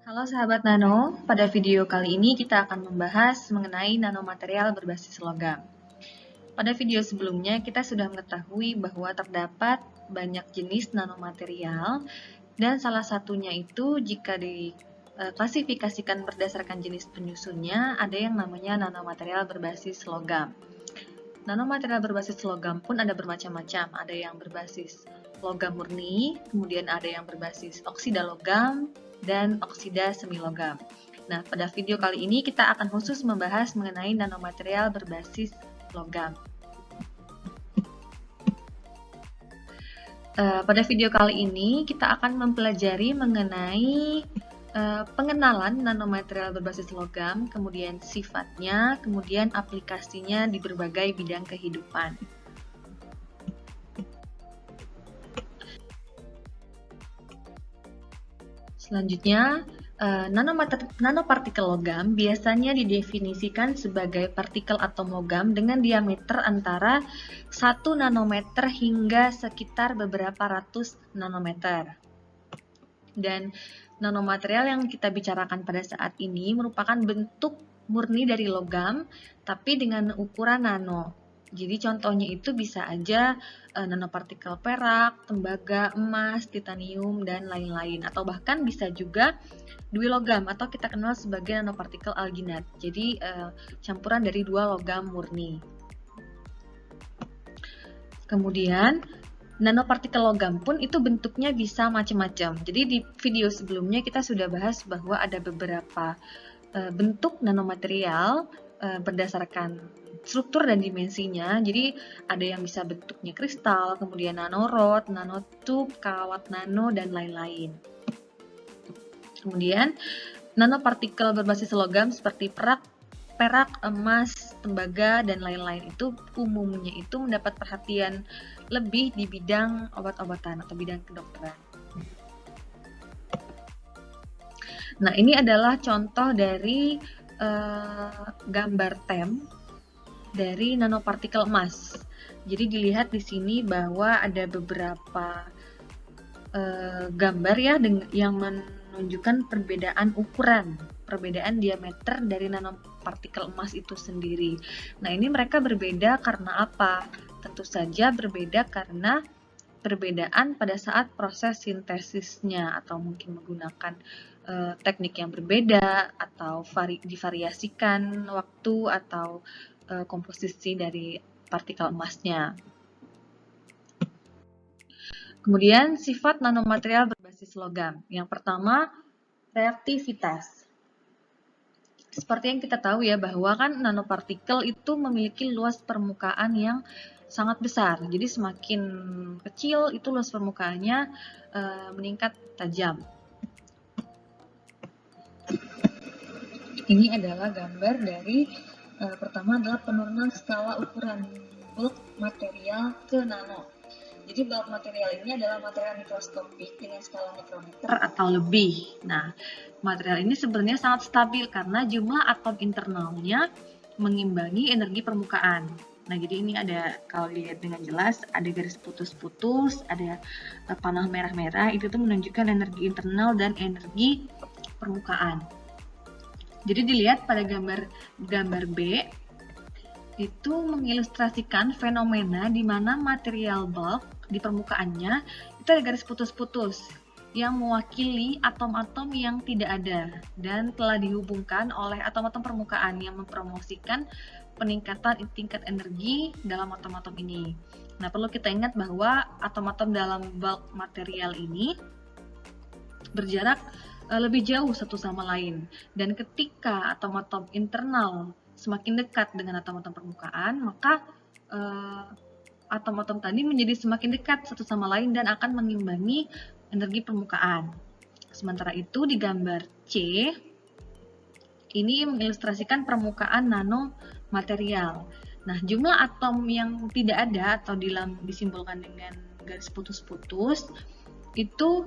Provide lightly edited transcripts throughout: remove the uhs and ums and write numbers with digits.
Halo sahabat Nano, pada video kali ini kita akan membahas mengenai nanomaterial berbasis logam. Pada video sebelumnya kita sudah mengetahui bahwa terdapat banyak jenis nanomaterial dan salah satunya itu jika diklasifikasikan berdasarkan jenis penyusunnya ada yang namanya nanomaterial berbasis logam. Nanomaterial berbasis logam pun ada bermacam-macam, ada yang berbasis logam murni, kemudian ada yang berbasis oksida logam, dan oksida semilogam. Nah, pada video kali ini kita akan khusus membahas mengenai nanomaterial berbasis logam. Pada video kali ini kita akan mempelajari mengenai pengenalan nanomaterial berbasis logam, kemudian sifatnya, kemudian aplikasinya di berbagai bidang kehidupan. Selanjutnya, nanopartikel logam biasanya didefinisikan sebagai partikel atom logam dengan diameter antara 1 nanometer hingga sekitar beberapa ratus nanometer. Dan nanomaterial yang kita bicarakan pada saat ini merupakan bentuk murni dari logam, tapi dengan ukuran nano. Jadi contohnya itu bisa aja nanopartikel perak, tembaga, emas, titanium, dan lain-lain. Atau bahkan bisa juga dwilogam atau kita kenal sebagai nanopartikel alginat. Jadi campuran dari dua logam murni. Kemudian nanopartikel logam pun itu bentuknya bisa macam-macam. Jadi di video sebelumnya kita sudah bahas bahwa ada beberapa bentuk nanomaterial berdasarkan struktur dan dimensinya. Jadi ada yang bisa bentuknya kristal, kemudian nanorod, nanotube, kawat nano, dan lain-lain. Kemudian nanopartikel berbasis logam seperti perak, emas, tembaga, dan lain-lain itu umumnya itu mendapat perhatian lebih di bidang obat-obatan atau bidang kedokteran. Nah, ini adalah contoh dari gambar TEM dari nanopartikel emas. Jadi dilihat di sini bahwa ada beberapa gambar ya yang menunjukkan perbedaan ukuran, perbedaan diameter dari nanopartikel emas itu sendiri. Nah, ini mereka berbeda karena apa? Tentu saja berbeda karena perbedaan pada saat proses sintesisnya atau mungkin menggunakan teknik yang berbeda atau divariasikan waktu atau komposisi dari partikel emasnya. Kemudian sifat nanomaterial berbasis logam. Yang pertama, reaktivitas. Seperti yang kita tahu ya bahwa kan nanopartikel itu memiliki luas permukaan yang sangat besar. Jadi semakin kecil itu luas permukaannya meningkat tajam. Ini adalah gambar dari pertama adalah penurunan skala ukuran bulk material ke nano. Jadi bulk material ini adalah material mikroskopik dengan skala mikrometer atau lebih. Nah, material ini sebenarnya sangat stabil karena jumlah atom internalnya mengimbangi energi permukaan. Nah, jadi ini ada, kalau dilihat dengan jelas, ada garis putus-putus, ada panah merah-merah, itu tuh menunjukkan energi internal dan energi permukaan. Jadi dilihat pada gambar B, itu mengilustrasikan fenomena di mana material bulk di permukaannya itu ada garis putus-putus yang mewakili atom-atom yang tidak ada dan telah dihubungkan oleh atom-atom permukaan yang mempromosikan peningkatan tingkat energi dalam atom-atom ini. Nah, perlu kita ingat bahwa atom-atom dalam bulk material ini berjarak lebih jauh satu sama lain. Dan ketika atom-atom internal semakin dekat dengan atom-atom permukaan, maka atom-atom tadi menjadi semakin dekat satu sama lain dan akan mengimbangi energi permukaan. Sementara itu di gambar C, ini mengilustrasikan permukaan nanomaterial. Nah, jumlah atom yang tidak ada atau disimbolkan dengan garis putus-putus itu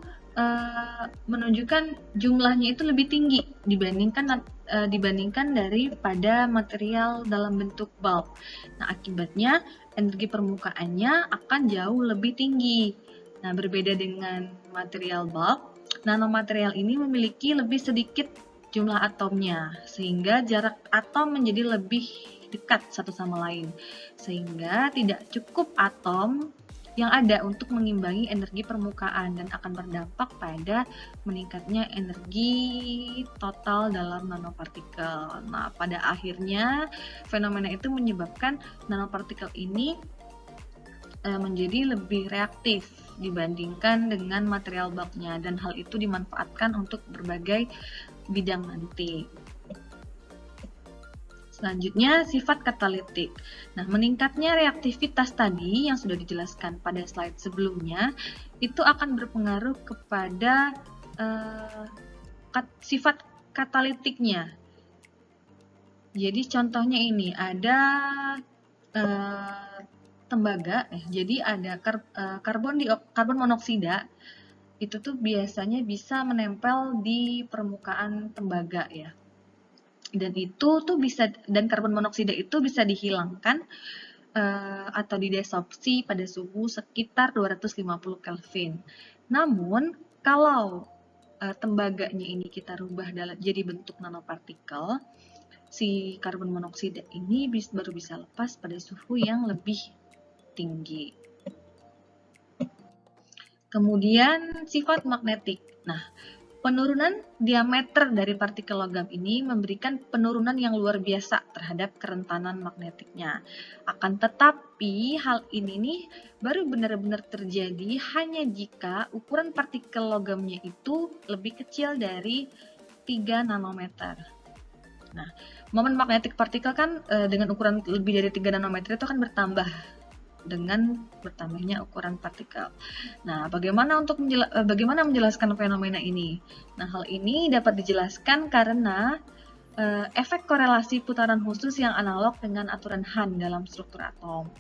menunjukkan jumlahnya itu lebih tinggi dibandingkan daripada material dalam bentuk bulk. Nah, akibatnya energi permukaannya akan jauh lebih tinggi. Nah, berbeda dengan material bulk, nanomaterial ini memiliki lebih sedikit jumlah atomnya, sehingga jarak atom menjadi lebih dekat satu sama lain, sehingga tidak cukup atom yang ada untuk mengimbangi energi permukaan dan akan berdampak pada meningkatnya energi total dalam nanopartikel. Nah, pada akhirnya fenomena itu menyebabkan nanopartikel ini menjadi lebih reaktif dibandingkan dengan material bulknya, dan hal itu dimanfaatkan untuk berbagai bidang nanti. Selanjutnya, sifat katalitik. Nah, meningkatnya reaktivitas tadi yang sudah dijelaskan pada slide sebelumnya, itu akan berpengaruh kepada sifat katalitiknya. Jadi contohnya ini, ada tembaga, jadi ada karbon monoksida, itu tuh biasanya bisa menempel di permukaan tembaga ya. Dan karbon monoksida itu bisa dihilangkan atau didesorpsi pada suhu sekitar 250 Kelvin. Namun kalau tembaganya ini kita rubah jadi bentuk nanopartikel, si karbon monoksida ini baru bisa lepas pada suhu yang lebih tinggi. Kemudian sifat magnetik. Nah, penurunan diameter dari partikel logam ini memberikan penurunan yang luar biasa terhadap kerentanan magnetiknya. Akan tetapi hal ini nih baru benar-benar terjadi hanya jika ukuran partikel logamnya itu lebih kecil dari 3 nanometer. Nah, momen magnetik partikel kan dengan ukuran lebih dari 3 nanometer itu akan bertambah dengan bertambahnya ukuran partikel. Nah, bagaimana menjelaskan fenomena ini? Nah, hal ini dapat dijelaskan karena efek korelasi putaran khusus yang analog dengan aturan Hahn dalam struktur atom.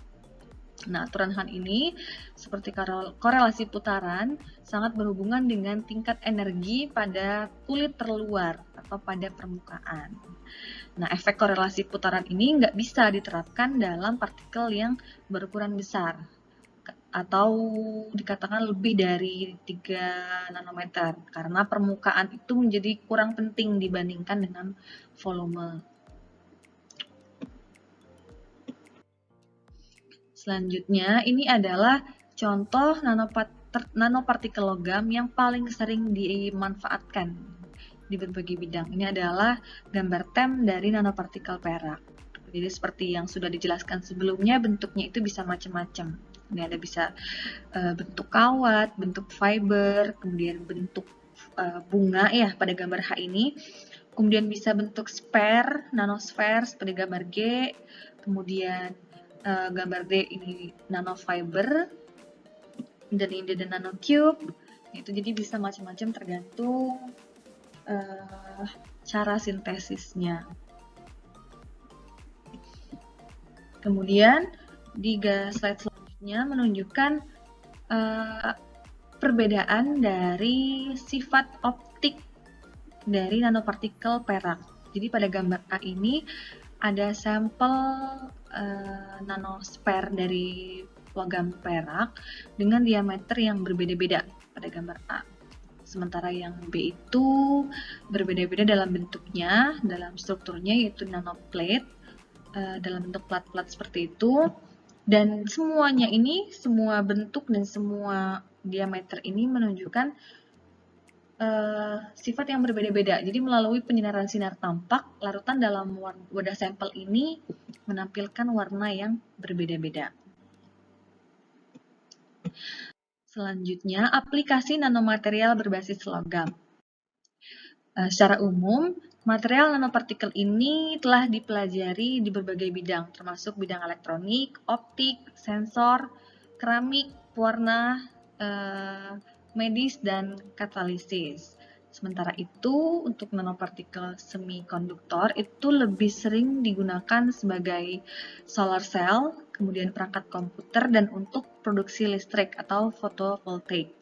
Nah, aturan Hahn ini seperti korelasi putaran sangat berhubungan dengan tingkat energi pada kulit terluar atau pada permukaan. Nah, efek korelasi putaran ini nggak bisa diterapkan dalam partikel yang berukuran besar atau dikatakan lebih dari 3 nanometer karena permukaan itu menjadi kurang penting dibandingkan dengan volume. Selanjutnya, ini adalah contoh nanopartikel logam yang paling sering dimanfaatkan di berbagai bidang. Ini adalah gambar TEM dari nanopartikel perak. Jadi seperti yang sudah dijelaskan sebelumnya, bentuknya itu bisa macam-macam. Ini ada bisa bentuk kawat, bentuk fiber, kemudian bentuk bunga ya pada gambar H ini. Kemudian bisa bentuk sphere, nanosfer seperti gambar G. Kemudian gambar D ini nanofiber, dan ini ada nanocube. Itu jadi bisa macam-macam tergantung cara sintesisnya. Kemudian di slide selanjutnya menunjukkan perbedaan dari sifat optik dari nanopartikel perak. Jadi pada gambar A ini ada sampel nanosfer dari logam perak dengan diameter yang berbeda-beda pada gambar A. Sementara yang B itu berbeda-beda dalam bentuknya, dalam strukturnya yaitu nanoplate, dalam bentuk plat-plat seperti itu. Dan semuanya ini, semua bentuk dan semua diameter ini menunjukkan sifat yang berbeda-beda. Jadi melalui penyinaran sinar tampak, larutan dalam wadah sampel ini menampilkan warna yang berbeda-beda. Selanjutnya, aplikasi nanomaterial berbasis logam. Secara umum, material nanopartikel ini telah dipelajari di berbagai bidang, termasuk bidang elektronik, optik, sensor, keramik, pewarna, medis, dan katalisis. Sementara itu, untuk nanopartikel semikonduktor itu lebih sering digunakan sebagai solar cell, kemudian perangkat komputer, dan untuk produksi listrik atau fotovoltaik.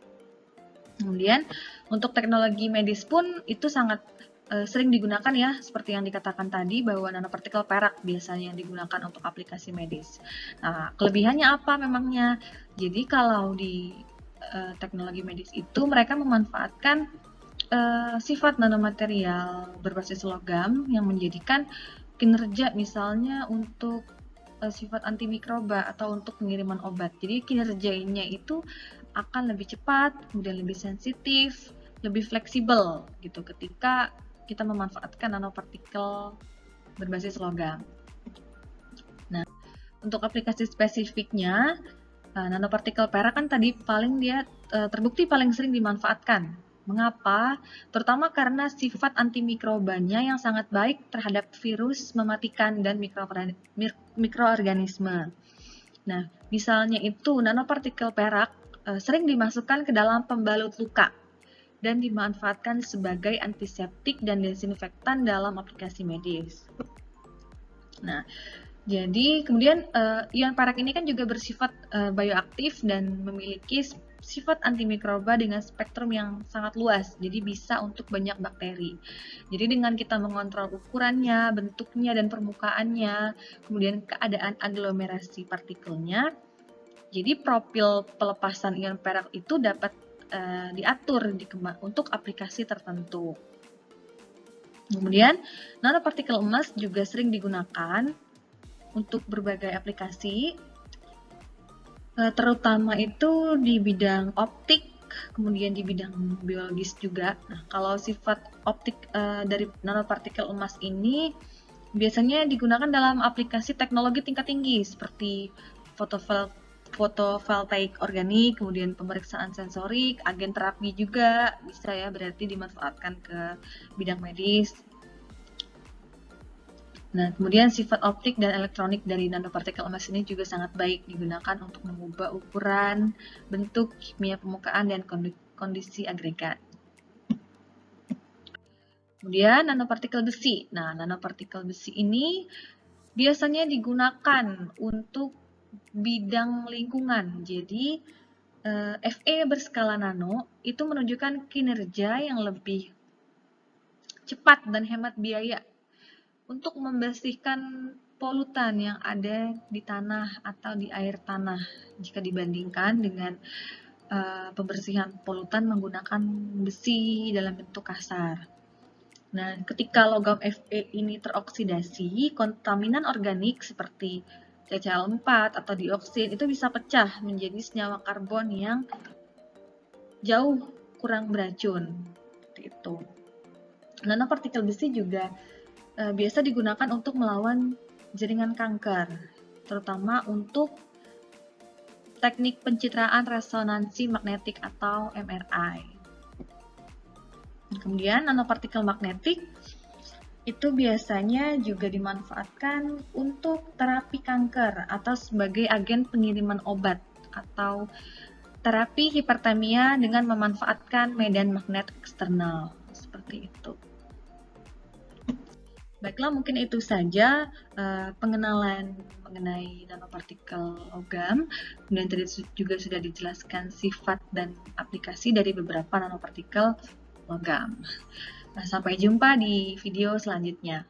Kemudian untuk teknologi medis pun itu sangat sering digunakan ya, seperti yang dikatakan tadi bahwa nanopartikel perak biasanya yang digunakan untuk aplikasi medis. Nah, kelebihannya apa memangnya? Jadi kalau di teknologi medis itu mereka memanfaatkan sifat nanomaterial berbasis logam yang menjadikan kinerja misalnya untuk sifat antimikroba atau untuk pengiriman obat. Jadi kinerjanya itu akan lebih cepat, kemudian lebih sensitif, lebih fleksibel gitu ketika kita memanfaatkan nanopartikel berbasis logam. Nah, untuk aplikasi spesifiknya, nanopartikel perak kan tadi terbukti paling sering dimanfaatkan. Mengapa? Terutama karena sifat antimikrobanya yang sangat baik terhadap virus mematikan dan mikroorganisme. Nah, misalnya itu nanopartikel perak sering dimasukkan ke dalam pembalut luka dan dimanfaatkan sebagai antiseptik dan desinfektan dalam aplikasi medis. Nah, jadi kemudian ion perak ini kan juga bersifat bioaktif dan memiliki sifat antimikroba dengan spektrum yang sangat luas, jadi bisa untuk banyak bakteri. Jadi dengan kita mengontrol ukurannya, bentuknya, dan permukaannya, kemudian keadaan aglomerasi partikelnya, jadi profil pelepasan ion perak itu dapat diatur untuk aplikasi tertentu. Kemudian nanopartikel emas juga sering digunakan untuk berbagai aplikasi, terutama itu di bidang optik, kemudian di bidang biologis juga. Nah, kalau sifat optik dari nanopartikel emas ini biasanya digunakan dalam aplikasi teknologi tingkat tinggi seperti fotovoltaik organik, kemudian pemeriksaan sensorik, agen terapi juga bisa ya, berarti dimanfaatkan ke bidang medis. Nah, kemudian sifat optik dan elektronik dari nanopartikel emas ini juga sangat baik digunakan untuk mengubah ukuran, bentuk, kimia permukaan, dan kondisi agregat. Kemudian nanopartikel besi. Nah, nanopartikel besi ini biasanya digunakan untuk bidang lingkungan. Jadi, Fe berskala nano itu menunjukkan kinerja yang lebih cepat dan hemat biaya untuk membersihkan polutan yang ada di tanah atau di air tanah jika dibandingkan dengan pembersihan polutan menggunakan besi dalam bentuk kasar. Nah, ketika logam Fe ini teroksidasi, kontaminan organik seperti CCl4 atau dioksin itu bisa pecah menjadi senyawa karbon yang jauh kurang beracun. Seperti itu. Nanopartikel besi juga biasa digunakan untuk melawan jaringan kanker, terutama untuk teknik pencitraan resonansi magnetik atau MRI. Kemudian nanopartikel magnetik itu biasanya juga dimanfaatkan untuk terapi kanker atau sebagai agen pengiriman obat atau terapi hipertermia dengan memanfaatkan medan magnet eksternal. Seperti itu. Baiklah, mungkin itu saja pengenalan mengenai nanopartikel logam. Kemudian tadi juga sudah dijelaskan sifat dan aplikasi dari beberapa nanopartikel logam. Nah, sampai jumpa di video selanjutnya.